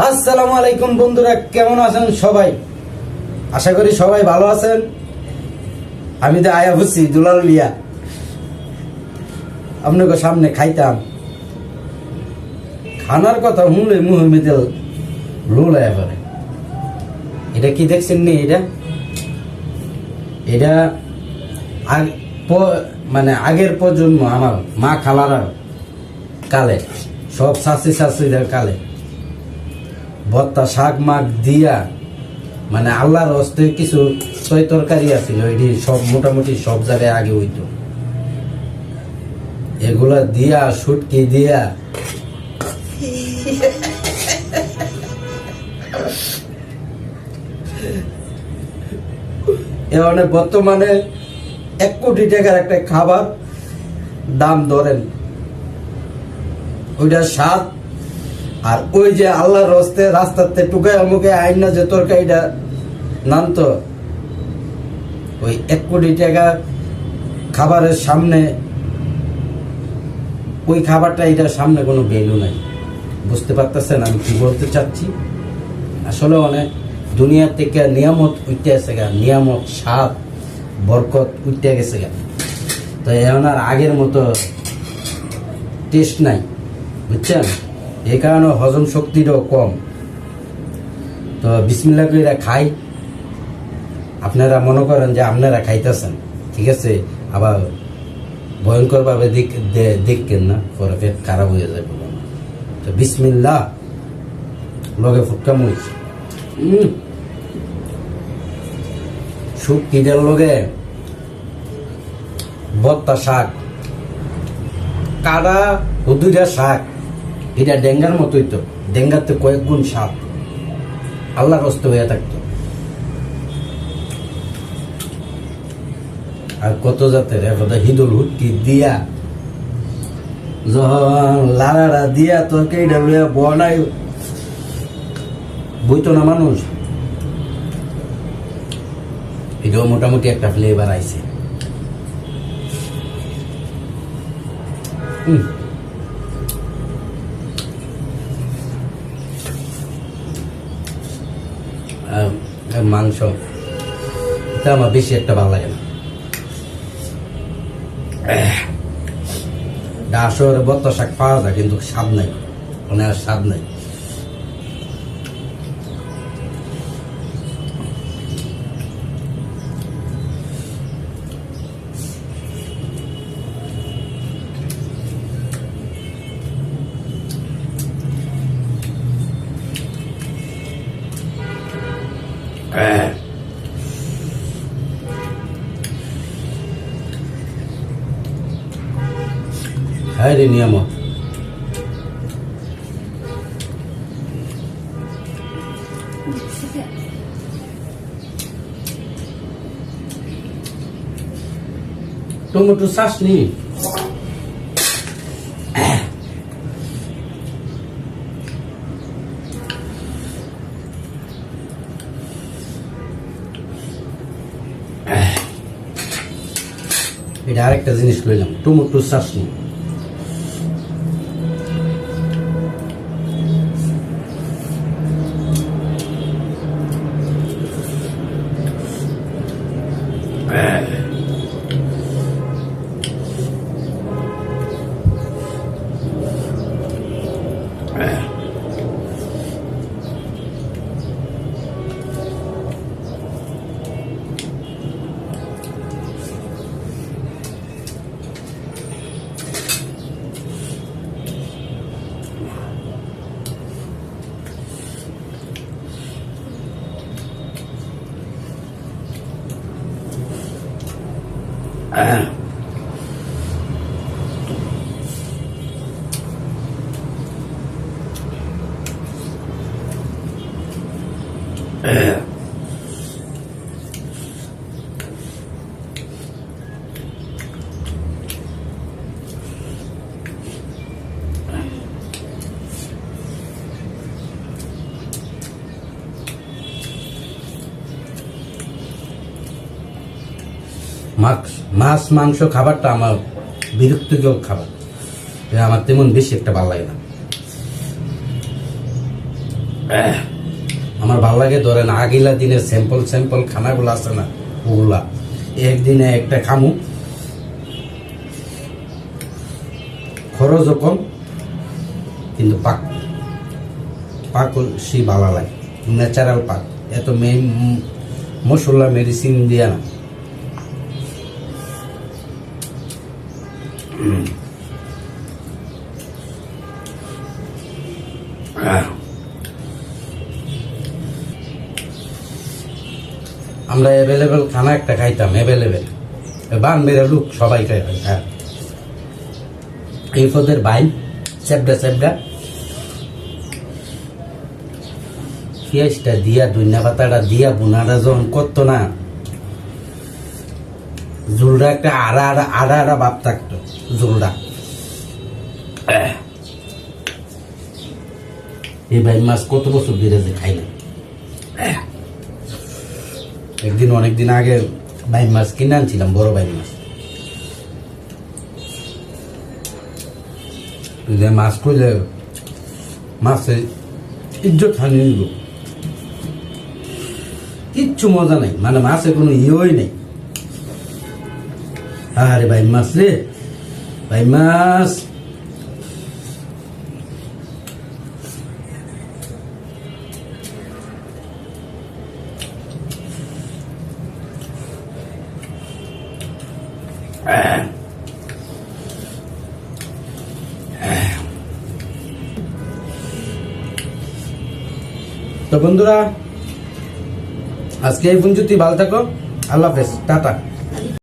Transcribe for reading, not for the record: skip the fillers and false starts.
আসসালামু আলাইকুম বন্ধুরা, কেমন আছেন সবাই? আশা করি সবাই ভালো আছেন। আমি তো আয়া বুঝছি দুলাল লিয়া আপনাকে সামনে খাইতাম। খানার কথা শুনলে মুহে মেতে লোলায় পারে। এটা কি দেখছেন নি? এটা মানে আগের প্রজন্ম, আমার মা খালারা কালে, সব শাশি শাশুড়িদের কালে ভর্তা শাক মাক দিয়া, মানে আল্লাহর হস্তে কিছু ছয় তরকারি আছিল, এটি সব মোটামুটি সব জায়গায় আগে হইতো। এগুলা দিয়া শুটকি দিয়া এখানে বর্তমানে 1 কোটি টাকার একটা খাবার দাম ধরেন, ওইটা স্বাদ। আর ওই যে আল্লাহর হস্তে রাস্তাতে টুকায় মুখে আইনা যে তরকারিটা নামতো, ওই 1 কোটি টাকা খাবারের সামনে ওই খাবারটা, এটার সামনে কোনো ভ্যালু নাই। বুঝতে পারতেছেন আমি কি বলতে চাচ্ছি? আসলে অনেক দুনিয়ার থেকে নিয়ামত উঠতে গেছে গা, নিয়ামত স্বাদ বরকত উঠতে গেছে গা। তো এখন আর আগের মতো টেস্ট নাই, বুঝছেন? এই কারণে হজম শক্তিটাও কম। তো বিসমিল্লাহ কইরা খাই। আপনারা মনে করেন যে আপনারা খাইতেছেন, ঠিক আছে, আবার ভয়ঙ্কর ভাবে দেখেন না, পরে পেট খারাপ হয়ে যাবে। তো বিসমিল্লাহ, লগে ফুটকা মরিচ, শুটকিটার লগে ভর্তা শাক, কাদা হুদুরা শাক, এটা ডেঙ্গার মতোই তো, ডেঙ্গার তো কয়েক গুণ স্বাদ, আল্লাহর হস্তে হয়ে থাকতো। আর কত জাতের একটা হিদুল হুটকি দিয়া, যখন লাড়াটা দিয়া তরকারিটা লইয়া বনাই, বইতো না মানুষ। এটাও মোটামুটি একটা ফ্লেভার আইছে। মাংস এটা আমার বেশি একটা ভালো লাগে না। আসলে ভর্তা শাক পাওয়া যায়, কিন্তু স্বাদ নাই, মানে আর স্বাদ নাই। হ্যাঁ রে নিয়ামত। টমেটো চাটনি, এটা আরেকটা জিনিস লইলাম, টমেটো চাটনি। মাছ মাংস খাবারটা আমার বিরক্তিকর খাবার, আমার তেমন বেশি একটা ভালো লাগে না। আমার ভালো লাগে ধরেন আগিলা দিনের স্যাম্পল খানাগুলো আছে না, ওগুলা একদিনে একটা খামু, খরচও কম, কিন্তু পাক সে ভালো লাগে, ন্যাচারাল পাক, এত মশলা মেডিসিন দিয়া না। আমরা অ্যাভেলেবেল খানা একটা খাইতাম, অ্যাভেলেবেল বান মেরে লোক সবাই খাই। হ্যাঁ, এই পদের বাইন চেপড়া পেঁয়াজটা দিয়া ধনিয়া পাতাটা দিয়া বোনাটা যখন করতো না, ঝোলটা একটা আড়া ভাব থাকতো ঝোলটা। এই ভাই মাছ কত বছর ধরে যে খাই না। একদিন অনেকদিন আগে ভাই মাছ কিনে আনছিলাম, বড় ভাই মাছ। মাছ করলে মাছের ইজ্জত হানি নিল, কিচ্ছু মজা নাই, মানে মাছের কোনো ইয়েই নেই। আরে ভাই মাছ রে, ভাই মাছ। তো বন্ধুরা, আজকে এই পর্যন্তই, ভালো থাকো, আল্লাহ হাফেজ, টাটা।